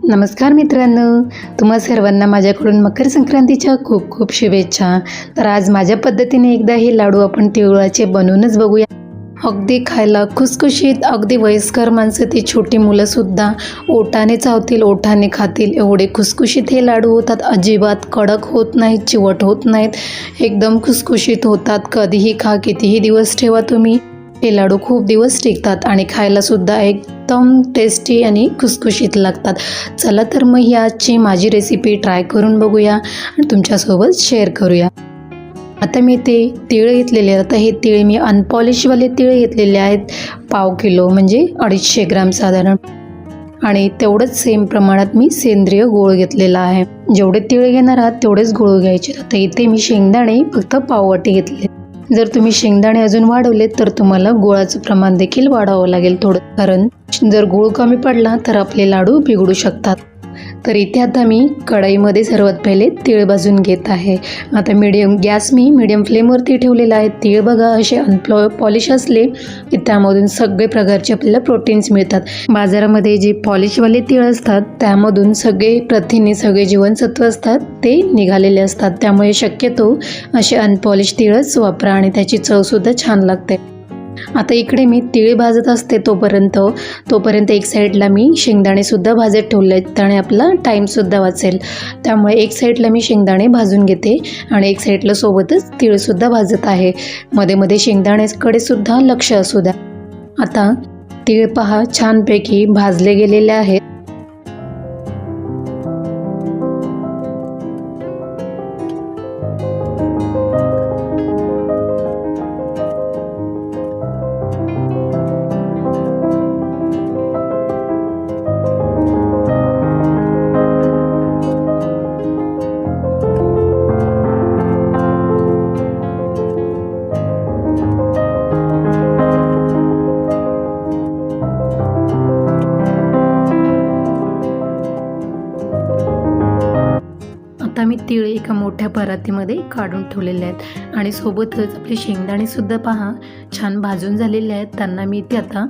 नमस्कार मित्रांनो, तुम्हा सर्वांना माझ्याकडून मकर संक्रांतीच्या खूप खूप शुभेच्छा। तर आज माझ्या पद्धतीने एकदा हे लाडू आपण तिळाचे बनवूनच बघूया। अगदी खायला खुसखुशीत, अगदी वयस्कर माणसं ते छोटी मुलंसुद्धा ओठाने चावतील, ओठाने खातील एवढे खुसखुशीत हे लाडू होतात। अजिबात कडक होत नाहीत, चिवट होत नाहीत, एकदम खुसखुशीत होतात। कधीही खा, कितीही दिवस ठेवा तुम्ही, हे लाडू खूप दिवस टिकतात आणि खायलासुद्धा एकदम टेस्टी आणि खुसखुशीत लागतात। चला तर मग ही आजची माझी रेसिपी ट्राय करून बघूया आणि तुमच्यासोबत शेअर करूया। आता मी ते तीळ घेतलेले आहेत। आता हे तीळ मी अनपॉलिशवाले तीळ घेतलेले आहेत, पाव किलो म्हणजे 250 ग्राम साधारण। आणि तेवढंच सेम प्रमाणात मी सेंद्रिय गूळ घेतलेला आहे। जेवढे तीळ घेणार आहात तेवढेच गूळ घ्यायचे। आता इथे मी शेंगदाणे फक्त पाववाटी घेतले। जर तुम्ही शेंगदाणे अजून वाढवले तर तुम्हाला गुळाचं प्रमाण देखील वाढवावं लागेल थोडं, कारण जर गूळ कमी पडला तर आपले लाडू बिघडू शकतात। तर इथे आता मी कढईमध्ये सर्वात पहिले तीळ भाजून घेत आहे। आता गॅस मी मीडियम फ्लेमवरती ठेवलेला आहे। तीळ बघा असे पॉलिश असले की त्यामधून सगळे प्रकारचे आपल्याला प्रोटीन्स मिळतात। बाजारामध्ये जे पॉलिशवाले तीळ असतात त्यामधून सगळे प्रथिने, सगळे जीवनसत्व असतात ते निघालेले असतात। त्यामुळे शक्यतो असे अनपॉलिश तीळच वापरा आणि त्याची चवसुद्धा छान लागते। आता इकडे मी तीळ भाजत असते तोपर्यंत एक साईडला मी शेंगदाणेसुद्धा भाजत ठेवले आहेत, त्याने आपला टाईमसुद्धा वाचेल। त्यामुळे एक साईडला मी शेंगदाणे भाजून घेते आणि एक साईडला सोबतच तीळसुद्धा भाजत आहे। मध्ये मध्ये शेंगदाण्याकडे सुद्धा लक्ष असू द्या। आता तीळ पहा छानपैकी भाजले गेलेले आहेत। आता मी तीळ एका मोठ्या परातीमध्ये काढून ठेवलेले आहेत आणि सोबतच आपले शेंगदाणेसुद्धा पहा छान भाजून झालेले आहेत। त्यांना मी ते आता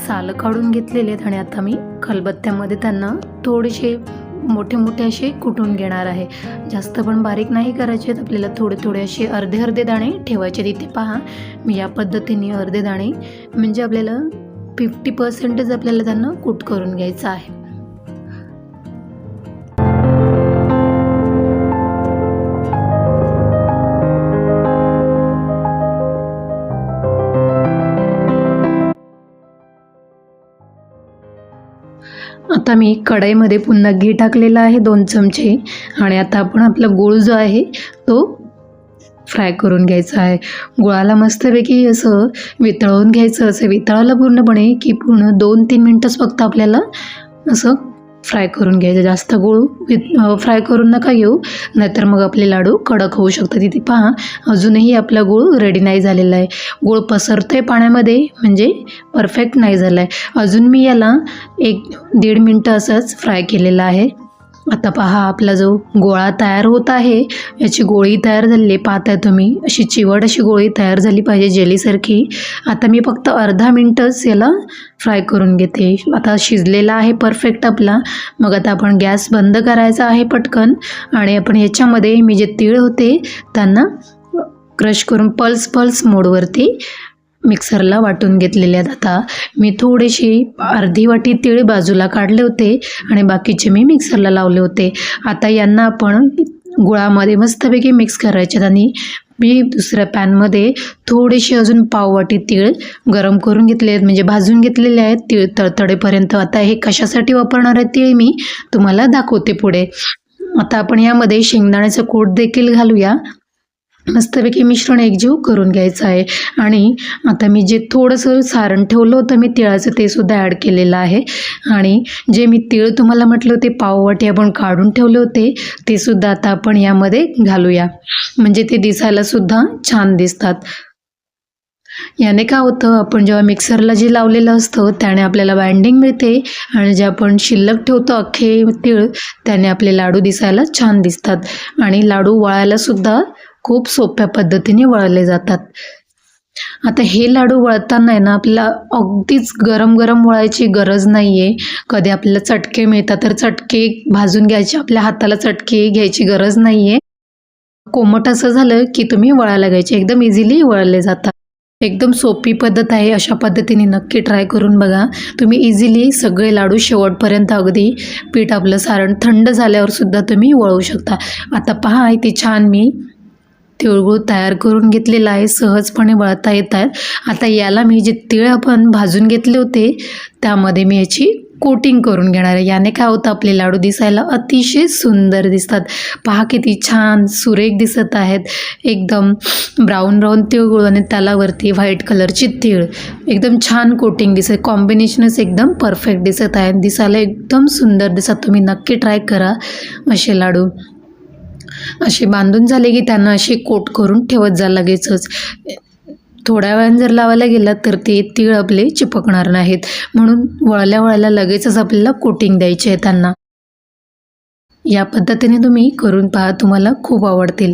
साल काढून घेतलेले आहेत आणि आता मी खलबत्त्यामध्ये त्यांना थोडेसे मोठे मोठे असे कुटून घेणार आहे। जास्त पण बारीक नाही करायचे, आपल्याला थोडे थोडे असे अर्धे अर्धे दाणे ठेवायचे। तिथे पहा मी या पद्धतीने अर्धे दाणे म्हणजे आपल्याला 50% आपल्याला त्यांना कूट करून घ्यायचं आहे। आता मी कढईमध्ये पुन्हा घी टाकलेला आहे 2 चमचे आणि आता आपण आपला गूळ जो आहे तो फ्राय करून घ्यायचा आहे। गुळाला मस्तपैकी असं वितळवून घ्यायचं। असं वितळालं पूर्णपणे की पूर्ण 2-3 मिनटंच फक्त आपल्याला असं फ्राय करून घ्यायचं। जास्त गूळ फ्राय करून नका घेऊ, नाहीतर मग आपले लाडू कडक होऊ शकतात। इथे पहा अजूनही आपला गूळ रेडी नाही झालेला आहे। गूळ पसरतोय पाण्यामध्ये म्हणजे परफेक्ट नाही झाला आहे। अजून मी याला 1-1.5 मिनटं असंच फ्राय केलेलं आहे। आता पहा आपला जो गोळा तयार होत आहे, याची गोळी तयार झालेली पाहताय तुम्ही, अशी चिवट अशी गोळी तयार झाली पाहिजे जेलीसारखी। आता मी फक्त अर्धा मिनटच याला फ्राय करून घेते। आता शिजलेला आहे परफेक्ट आपला। मग आता आपण गॅस बंद करायचा आहे पटकन आणि आपण याच्यामध्ये मी जे तीळ होते त्यांना क्रश करून पल्स मोडवरती मिक्सरला वाटून घेतलेले आहेत। आता मी थोडीशी अर्धी वाटी तीळ बाजूला काढले होते आणि बाकीचे मी मिक्सरला लावले होते। आता यांना आपण गुळामध्ये मस्तपैकी मिक्स करायचे आणि मी दुसऱ्या पॅनमध्ये थोडीशी अजून पाववाटी तीळ गरम करून घेतले आहेत, म्हणजे भाजून घेतलेले आहेत तीळ तळतळेपर्यंत। आता हे कशासाठी वापरणार आहे तीळ मी तुम्हाला दाखवते पुढे। आता आपण यामध्ये शेंगदाण्याचं कूट देखील घालूया। मस्तपैकी मिश्रण एकजीव करून घ्यायचं आहे आणि आता मी जे थोडंसं सारण ठेवलं होतं मी तिळाचं ते सुद्धा ॲड केलेलं आहे आणि जे मी तीळ तुम्हाला म्हटलं होते पाववाटी आपण काढून ठेवले होते ते सुद्धा आता आपण यामध्ये घालूया, म्हणजे ते दिसायला सुद्धा छान दिसतात। याने काय होतं, आपण जेव्हा मिक्सरला जे लावलेलं असतं त्याने आपल्याला बाइंडिंग मिळते आणि जे आपण शिल्लक ठेवतो अख्खे तीळ त्याने आपले लाडू दिसायला छान दिसतात आणि लाडू वळायला सुद्धा खूप सोप्या पद्धतीने वळले जातात। आता हे लाडू वळताना आहे ना आपल्याला अगदीच गरम गरम वळायची गरज नाही आहे. कधी आपल्याला चटके मिळतात तर चटके भाजून घ्यायचे, आपल्या हाताला चटके घ्यायची गरज नाही आहे. कोमट असं झालं की तुम्ही वळायला घ्यायचे, एकदम इझिली वळले जातात. एकदम सोपी पद्धत आहे. अशा पद्धतीने नक्की ट्राय करून बघा. तुम्ही इझिली सगळे लाडू शेवटपर्यंत अगदी पीठ आपलं सारण थंड झाल्यावर सुद्धा तुम्ही वळवू शकता. आता पहा इथे छान मी तिळगुळ तयार करून घेतलेला आहे, सहजपणे वळता येत आहेत. आता याला मी जे तीळ आपण भाजून घेतले होते त्यामध्ये मी याची कोटिंग करून घेणार आहे. याने काय होतं आपले लाडू दिसायला अतिशय सुंदर दिसतात. पहा किती छान सुरेख दिसत आहेत. एकदम ब्राऊन ब्राऊन तिळगुळ आणि त्याला वरती व्हाईट कलरची तीळ, एकदम छान कोटिंग दिसत, कॉम्बिनेशनच एकदम परफेक्ट दिसत आहे. दिसायला एकदम सुंदर दिसतात. तुम्ही नक्की ट्राय करा असे लाडू. असे बांधून झाले की त्यांना असे कोट करून ठेवत जा लगेचच. थोड्या वेळाने जर लावायला गेलात तर ते तीळ आपले चिपकणार नाहीत, म्हणून वळल्या वळल्या लगेचच आपल्याला कोटिंग द्यायचे आहे त्यांना. या पद्धतीने तुम्ही करून पहा, तुम्हाला खूप आवडतील.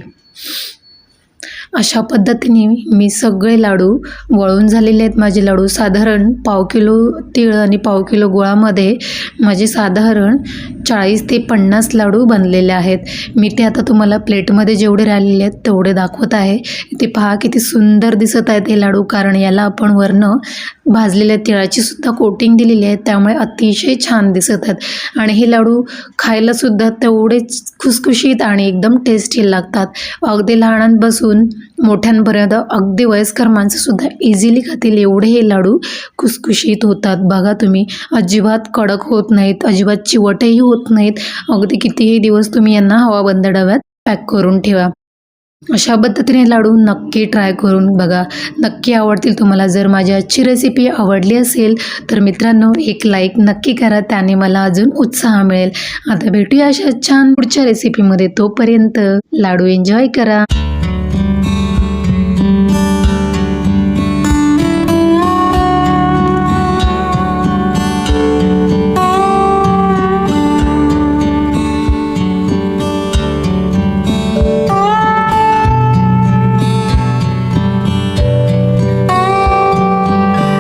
अशा पद्धतीने मी सगळे लाडू वळून झालेले आहेत. माझे लाडू साधारण पाव किलो तीळ आणि पाव किलो गुळामध्ये माझे साधारण 40 ते 50 लाडू बनलेले आहेत. मी ते आता तुम्हाला प्लेटमध्ये जेवढे राहिलेले आहेत तेवढे दाखवत आहे. ते पहा किती सुंदर दिसत आहेत हे लाडू, कारण याला आपण वरनं भाजलेल्या तिळाची सुद्धा कोटिंग दिलेली आहे, त्यामुळे अतिशय छान दिसत आहेत. आणि हे लाडू खायलासुद्धा तेवढेच खुसखुशीत आणि एकदम टेस्टी लागतात. अगदी लहानांपासून मोठ्यांपर्यंत अगदी वयस्कर माणसंसुद्धा इझिली खातील एवढे हे लाडू खुसखुशीत होतात. बघा तुम्ही, अजिबात कडक होत नाहीत, अजिबात चिवटही होत नाहीत. अगदी कितीही दिवस तुम्ही यांना हवाबंद डब्यात पॅक करून ठेवा. अशा पद्धतीने लाडू नक्की ट्राय करून बघा, नक्की आवडतील तुम्हाला. जर माझी आजची रेसिपी आवडली असेल तर मित्रांनो एक लाईक नक्की करा, त्याने मला अजून उत्साह मिळेल. आता भेटूया अशा छान पुढच्या रेसिपीमध्ये. तोपर्यंत लाडू एन्जॉय करा.